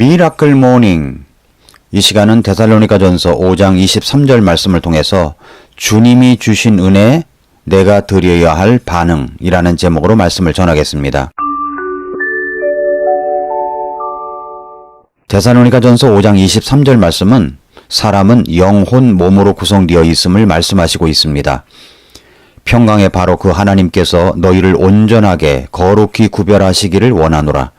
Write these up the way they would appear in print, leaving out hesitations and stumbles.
미라클 모닝. 이 시간은 데살로니가전서 5장 23절 말씀을 통해서 주님이 주신 은혜, 내가 드려야 할 반응이라는 제목으로 말씀을 전하겠습니다. 데살로니가전서 5장 23절 말씀은 사람은 영혼, 몸으로 구성되어 있음을 말씀하시고 있습니다. 평강의 바로 그 하나님께서 너희를 온전하게 거룩히 구별하시기를 원하노라.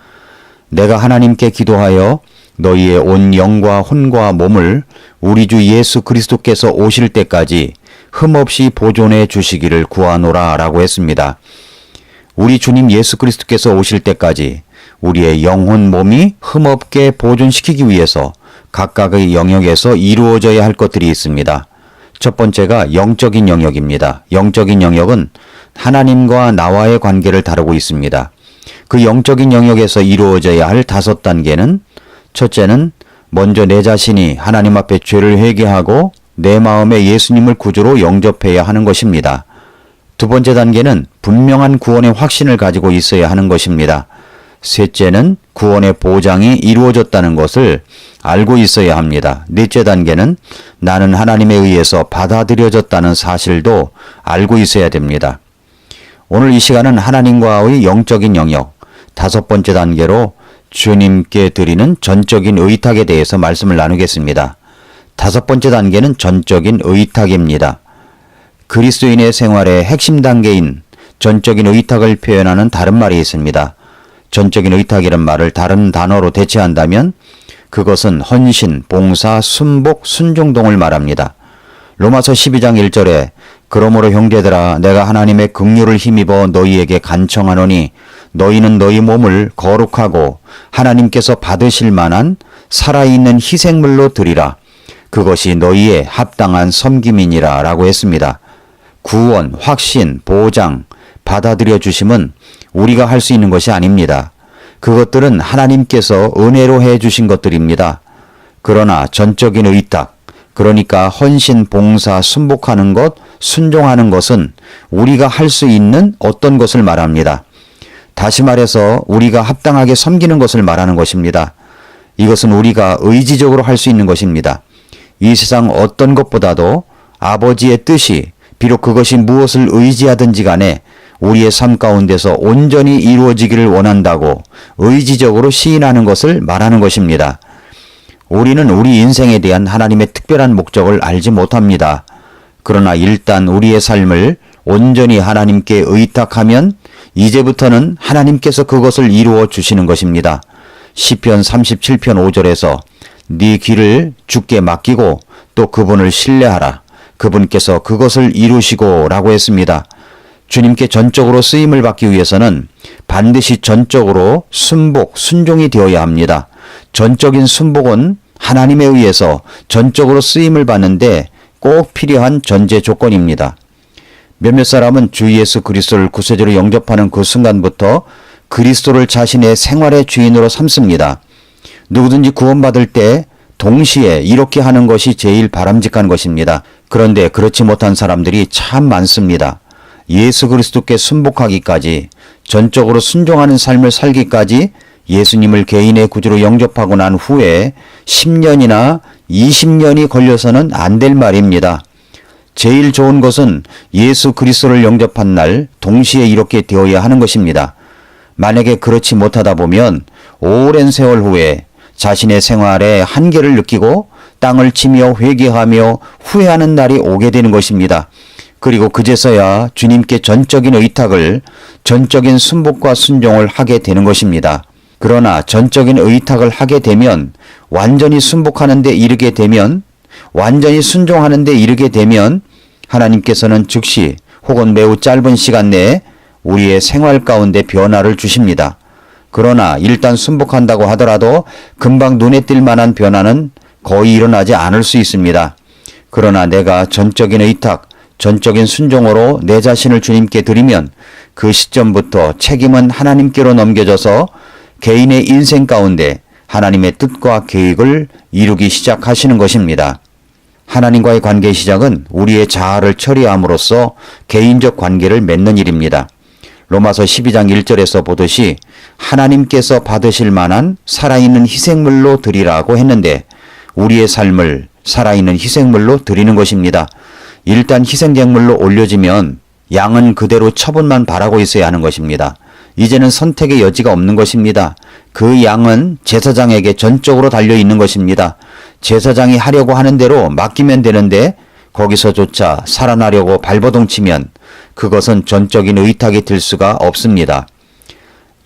내가 하나님께 기도하여 너희의 온 영과 혼과 몸을 우리 주 예수 그리스도께서 오실 때까지 흠없이 보존해 주시기를 구하노라 라고 했습니다. 우리 주님 예수 그리스도께서 오실 때까지 우리의 영혼, 몸이 흠없게 보존시키기 위해서 각각의 영역에서 이루어져야 할 것들이 있습니다. 첫 번째가 영적인 영역입니다. 영적인 영역은 하나님과 나와의 관계를 다루고 있습니다. 그 영적인 영역에서 이루어져야 할 5단계는 첫째는 먼저 내 자신이 하나님 앞에 죄를 회개하고 내 마음에 예수님을 구주로 영접해야 하는 것입니다. 두 번째 단계는 분명한 구원의 확신을 가지고 있어야 하는 것입니다. 셋째는 구원의 보장이 이루어졌다는 것을 알고 있어야 합니다. 넷째 단계는 나는 하나님에 의해서 받아들여졌다는 사실도 알고 있어야 됩니다. 오늘 이 시간은 하나님과의 영적인 영역, 5번째 단계로 주님께 드리는 전적인 의탁에 대해서 말씀을 나누겠습니다. 5번째 단계는 전적인 의탁입니다. 그리스도인의 생활의 핵심 단계인 전적인 의탁을 표현하는 다른 말이 있습니다. 전적인 의탁이란 말을 다른 단어로 대체한다면 그것은 헌신, 봉사, 순복, 순종동을 말합니다. 로마서 12장 1절에 그러므로 형제들아 내가 하나님의 긍휼을 힘입어 너희에게 간청하노니 너희는 너희 몸을 거룩하고 하나님께서 받으실 만한 살아있는 희생물로 드리라. 그것이 너희의 합당한 섬김이니라 라고 했습니다. 구원, 확신, 보장, 받아들여 주심은 우리가 할 수 있는 것이 아닙니다. 그것들은 하나님께서 은혜로 해 주신 것들입니다. 그러나 전적인 의탁, 그러니까 헌신, 봉사, 순복하는 것, 순종하는 것은 우리가 할 수 있는 어떤 것을 말합니다. 다시 말해서 우리가 합당하게 섬기는 것을 말하는 것입니다. 이것은 우리가 의지적으로 할 수 있는 것입니다. 이 세상 어떤 것보다도 아버지의 뜻이 비록 그것이 무엇을 의지하든지 간에 우리의 삶 가운데서 온전히 이루어지기를 원한다고 의지적으로 시인하는 것을 말하는 것입니다. 우리는 우리 인생에 대한 하나님의 특별한 목적을 알지 못합니다. 그러나 일단 우리의 삶을 온전히 하나님께 의탁하면 이제부터는 하나님께서 그것을 이루어 주시는 것입니다. 시편 37편 5절에서 네 길을 주께 맡기고 또 그분을 신뢰하라. 그분께서 그것을 이루시고 라고 했습니다. 주님께 전적으로 쓰임을 받기 위해서는 반드시 전적으로 순복, 순종이 되어야 합니다. 전적인 순복은 하나님에 의해서 전적으로 쓰임을 받는데 꼭 필요한 전제 조건입니다. 몇몇 사람은 주 예수 그리스도를 구세주로 영접하는 그 순간부터 그리스도를 자신의 생활의 주인으로 삼습니다. 누구든지 구원받을 때 동시에 이렇게 하는 것이 제일 바람직한 것입니다. 그런데 그렇지 못한 사람들이 참 많습니다. 예수 그리스도께 순복하기까지, 전적으로 순종하는 삶을 살기까지 예수님을 개인의 구주로 영접하고 난 후에 10년이나 20년이 걸려서는 안 될 말입니다. 제일 좋은 것은 예수 그리스도를 영접한 날 동시에 이렇게 되어야 하는 것입니다. 만약에 그렇지 못하다 보면 오랜 세월 후에 자신의 생활에 한계를 느끼고 땅을 치며 회개하며 후회하는 날이 오게 되는 것입니다. 그리고 그제서야 주님께 전적인 의탁을, 전적인 순복과 순종을 하게 되는 것입니다. 그러나 전적인 의탁을 하게 되면, 완전히 순복하는 데 이르게 되면, 완전히 순종하는 데 이르게 되면 하나님께서는 즉시 혹은 매우 짧은 시간 내에 우리의 생활 가운데 변화를 주십니다. 그러나 일단 순복한다고 하더라도 금방 눈에 띌 만한 변화는 거의 일어나지 않을 수 있습니다. 그러나 내가 전적인 의탁, 전적인 순종으로 내 자신을 주님께 드리면 그 시점부터 책임은 하나님께로 넘겨져서 개인의 인생 가운데 하나님의 뜻과 계획을 이루기 시작하시는 것입니다. 하나님과의 관계의 시작은 우리의 자아를 처리함으로써 개인적 관계를 맺는 일입니다. 로마서 12장 1절에서 보듯이 하나님께서 받으실 만한 살아있는 희생물로 드리라고 했는데 우리의 삶을 살아있는 희생물로 드리는 것입니다. 일단 희생제물로 올려지면 양은 그대로 처분만 바라고 있어야 하는 것입니다. 이제는 선택의 여지가 없는 것입니다. 그 양은 제사장에게 전적으로 달려 있는 것입니다. 제사장이 하려고 하는 대로 맡기면 되는데 거기서조차 살아나려고 발버둥치면 그것은 전적인 의탁이 될 수가 없습니다.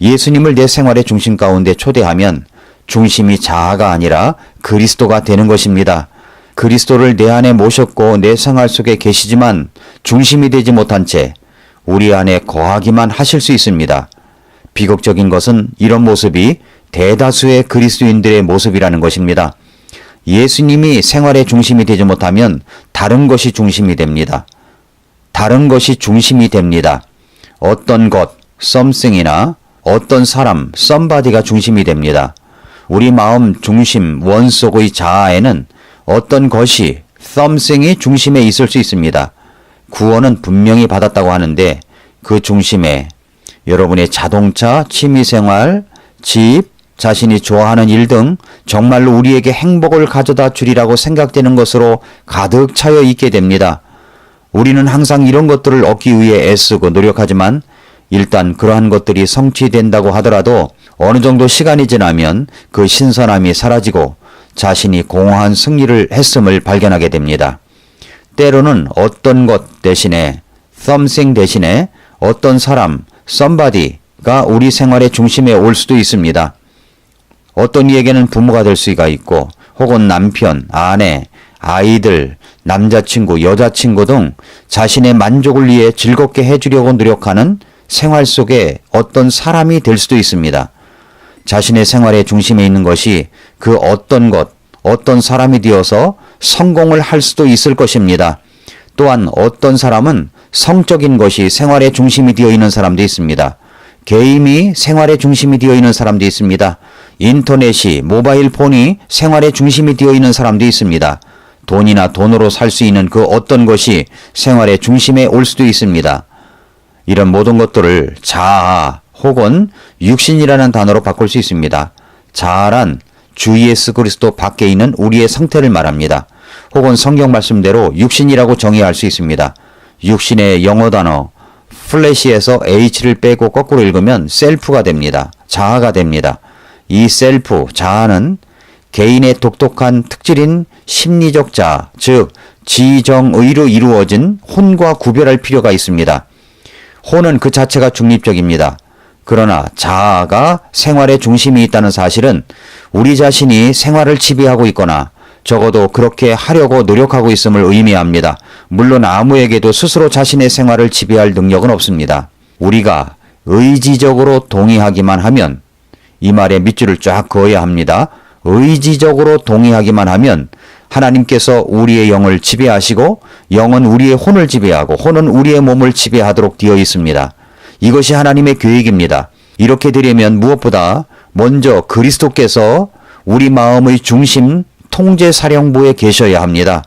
예수님을 내 생활의 중심 가운데 초대하면 중심이 자아가 아니라 그리스도가 되는 것입니다. 그리스도를 내 안에 모셨고 내 생활 속에 계시지만 중심이 되지 못한 채 우리 안에 거하기만 하실 수 있습니다. 비극적인 것은 이런 모습이 대다수의 그리스도인들의 모습이라는 것입니다. 예수님이 생활의 중심이 되지 못하면 다른 것이 중심이 됩니다. 다른 것이 중심이 됩니다. 어떤 것, something이나 어떤 사람, somebody가 중심이 됩니다. 우리 마음 중심, 원속의 자아에는 어떤 것이, something이 중심에 있을 수 있습니다. 구원은 분명히 받았다고 하는데 그 중심에 여러분의 자동차, 취미생활, 집, 자신이 좋아하는 일 등 정말로 우리에게 행복을 가져다 주리라고 생각되는 것으로 가득 차여 있게 됩니다. 우리는 항상 이런 것들을 얻기 위해 애쓰고 노력하지만 일단 그러한 것들이 성취된다고 하더라도 어느 정도 시간이 지나면 그 신선함이 사라지고 자신이 공허한 승리를 했음을 발견하게 됩니다. 때로는 어떤 것 대신에 something 대신에 어떤 사람 somebody가 우리 생활의 중심에 올 수도 있습니다. 어떤 이에게는 부모가 될 수가 있고 혹은 남편, 아내, 아이들, 남자친구, 여자친구 등 자신의 만족을 위해 즐겁게 해주려고 노력하는 생활 속에 어떤 사람이 될 수도 있습니다. 자신의 생활의 중심에 있는 것이 그 어떤 것, 어떤 사람이 되어서 성공을 할 수도 있을 것입니다. 또한 어떤 사람은 성적인 것이 생활의 중심이 되어 있는 사람도 있습니다. 게임이 생활의 중심이 되어 있는 사람도 있습니다. 인터넷이, 모바일 폰이 생활의 중심이 되어 있는 사람도 있습니다. 돈이나 돈으로 살 수 있는 그 어떤 것이 생활의 중심에 올 수도 있습니다. 이런 모든 것들을 자아 혹은 육신이라는 단어로 바꿀 수 있습니다. 자아란 주 예수 그리스도 밖에 있는 우리의 상태를 말합니다. 혹은 성경 말씀대로 육신이라고 정의할 수 있습니다. 육신의 영어 단어 플래시에서 H를 빼고 거꾸로 읽으면 셀프가 됩니다. 자아가 됩니다. 이 셀프, 자아는 개인의 독특한 특질인 심리적 자아, 즉 지정의로 이루어진 혼과 구별할 필요가 있습니다. 혼은 그 자체가 중립적입니다. 그러나 자아가 생활의 중심이 있다는 사실은 우리 자신이 생활을 지배하고 있거나 적어도 그렇게 하려고 노력하고 있음을 의미합니다. 물론 아무에게도 스스로 자신의 생활을 지배할 능력은 없습니다. 우리가 의지적으로 동의하기만 하면, 이 말에 밑줄을 쫙 그어야 합니다. 의지적으로 동의하기만 하면 하나님께서 우리의 영을 지배하시고 영은 우리의 혼을 지배하고 혼은 우리의 몸을 지배하도록 되어 있습니다. 이것이 하나님의 계획입니다. 이렇게 되려면 무엇보다 먼저 그리스도께서 우리 마음의 중심 통제사령부에 계셔야 합니다.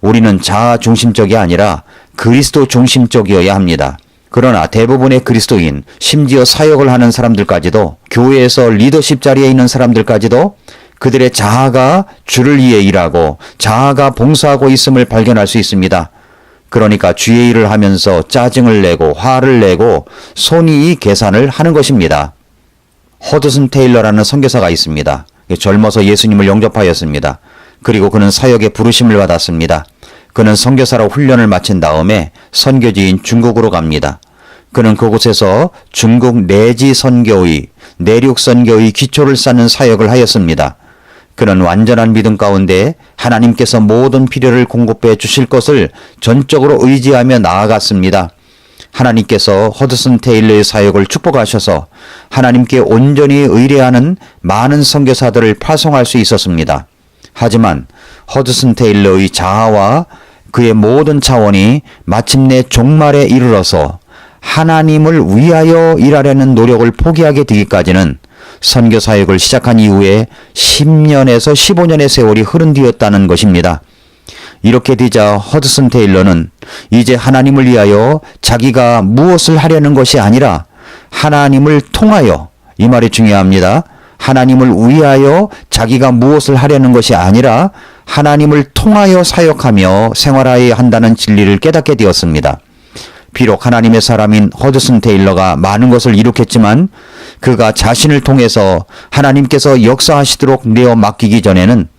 우리는 자아 중심적이 아니라 그리스도 중심적이어야 합니다. 그러나 대부분의 그리스도인, 심지어 사역을 하는 사람들까지도, 교회에서 리더십 자리에 있는 사람들까지도 그들의 자아가 주를 위해 일하고 자아가 봉사하고 있음을 발견할 수 있습니다. 그러니까 주의 일을 하면서 짜증을 내고 화를 내고 손이 계산을 하는 것입니다. 허드슨 테일러라는 선교사가 있습니다. 젊어서 예수님을 영접하였습니다. 그리고 그는 사역에 부르심을 받았습니다. 그는 선교사로 훈련을 마친 다음에 선교지인 중국으로 갑니다. 그는 그곳에서 중국 내지 선교의, 내륙 선교의 기초를 쌓는 사역을 하였습니다. 그는 완전한 믿음 가운데 하나님께서 모든 필요를 공급해 주실 것을 전적으로 의지하며 나아갔습니다. 하나님께서 허드슨 테일러의 사역을 축복하셔서 하나님께 온전히 의뢰하는 많은 선교사들을 파송할 수 있었습니다. 하지만 허드슨 테일러의 자아와 그의 모든 차원이 마침내 종말에 이르러서 하나님을 위하여 일하려는 노력을 포기하게 되기까지는 선교 사역을 시작한 이후에 10년에서 15년의 세월이 흐른 뒤였다는 것입니다. 이렇게 되자 허드슨 테일러는 이제 하나님을 위하여 자기가 무엇을 하려는 것이 아니라 하나님을 통하여 이 말이 중요합니다. 하나님을 위하여 자기가 무엇을 하려는 것이 아니라 하나님을 통하여 사역하며 생활하여야 한다는 진리를 깨닫게 되었습니다. 비록 하나님의 사람인 허드슨 테일러가 많은 것을 이룩했지만 그가 자신을 통해서 하나님께서 역사하시도록 내어 맡기기 전에는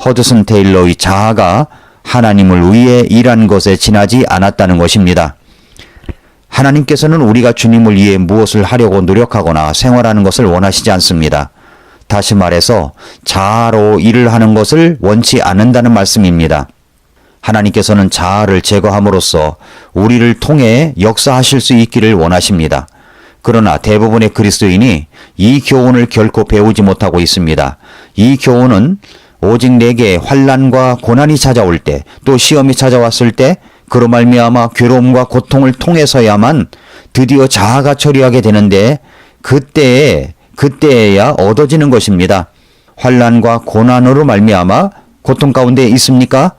허드슨 테일러의 자아가 하나님을 위해 일한 것에 지나지 않았다는 것입니다. 하나님께서는 우리가 주님을 위해 무엇을 하려고 노력하거나 생활하는 것을 원하시지 않습니다. 다시 말해서 자아로 일을 하는 것을 원치 않는다는 말씀입니다. 하나님께서는 자아를 제거함으로써 우리를 통해 역사하실 수 있기를 원하십니다. 그러나 대부분의 그리스도인이 이 교훈을 결코 배우지 못하고 있습니다. 이 교훈은 오직 내게 환난과 고난이 찾아올 때, 또 시험이 찾아왔을 때 그로 말미암아 괴로움과 고통을 통해서야만 드디어 자아가 처리하게 되는데 그때에야 얻어지는 것입니다. 환난과 고난으로 말미암아 고통 가운데 있습니까?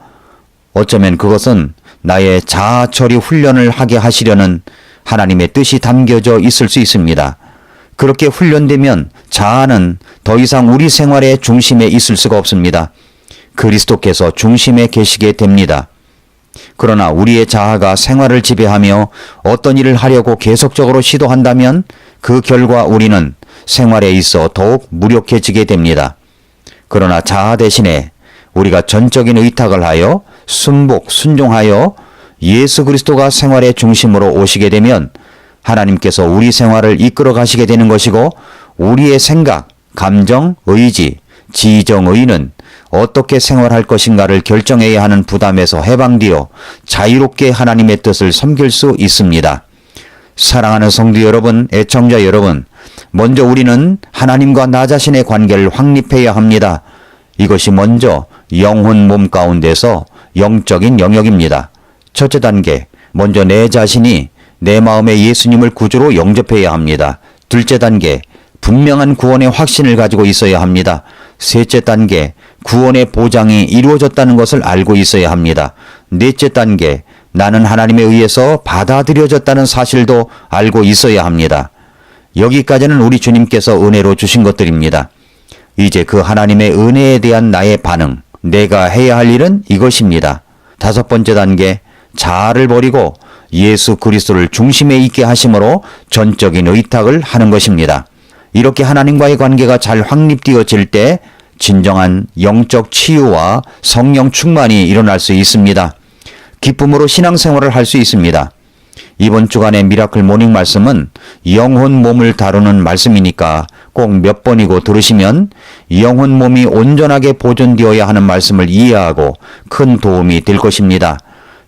어쩌면 그것은 나의 자아 처리 훈련을 하게 하시려는 하나님의 뜻이 담겨져 있을 수 있습니다. 그렇게 훈련되면 자아는 더 이상 우리 생활의 중심에 있을 수가 없습니다. 그리스도께서 중심에 계시게 됩니다. 그러나 우리의 자아가 생활을 지배하며 어떤 일을 하려고 계속적으로 시도한다면 그 결과 우리는 생활에 있어 더욱 무력해지게 됩니다. 그러나 자아 대신에 우리가 전적인 의탁을 하여 순종하여 예수 그리스도가 생활의 중심으로 오시게 되면 하나님께서 우리 생활을 이끌어 가시게 되는 것이고 우리의 생각, 감정, 의지, 지정의는 어떻게 생활할 것인가를 결정해야 하는 부담에서 해방되어 자유롭게 하나님의 뜻을 섬길 수 있습니다. 사랑하는 성도 여러분, 애청자 여러분, 먼저 우리는 하나님과 나 자신의 관계를 확립해야 합니다. 이것이 먼저 영혼 몸 가운데서 영적인 영역입니다. 첫째 단계, 먼저 내 자신이 내 마음에 예수님을 구주로 영접해야 합니다. 둘째 단계, 분명한 구원의 확신을 가지고 있어야 합니다. 셋째 단계, 구원의 보장이 이루어졌다는 것을 알고 있어야 합니다. 넷째 단계, 나는 하나님에 의해서 받아들여졌다는 사실도 알고 있어야 합니다. 여기까지는 우리 주님께서 은혜로 주신 것들입니다. 이제 그 하나님의 은혜에 대한 나의 반응, 내가 해야 할 일은 이것입니다. 다섯 번째 단계, 자아를 버리고 예수 그리스도를 중심에 있게 하심으로 전적인 의탁을 하는 것입니다. 이렇게 하나님과의 관계가 잘 확립되어질 때 진정한 영적 치유와 성령 충만이 일어날 수 있습니다. 기쁨으로 신앙생활을 할 수 있습니다. 이번 주간의 미라클 모닝 말씀은 영혼 몸을 다루는 말씀이니까 꼭 몇 번이고 들으시면 영혼 몸이 온전하게 보존되어야 하는 말씀을 이해하고 큰 도움이 될 것입니다.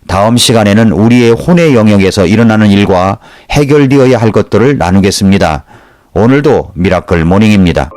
다음 시간에는 우리의 혼의 영역에서 일어나는 일과 해결되어야 할 것들을 나누겠습니다. 오늘도 미라클 모닝입니다.